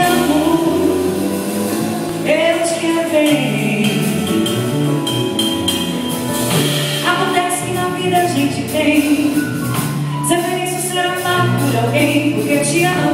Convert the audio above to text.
amo, eu te quero bem. Acontece que na vida a gente tem ser feliz ou ser amado por alguém, porque eu te amo.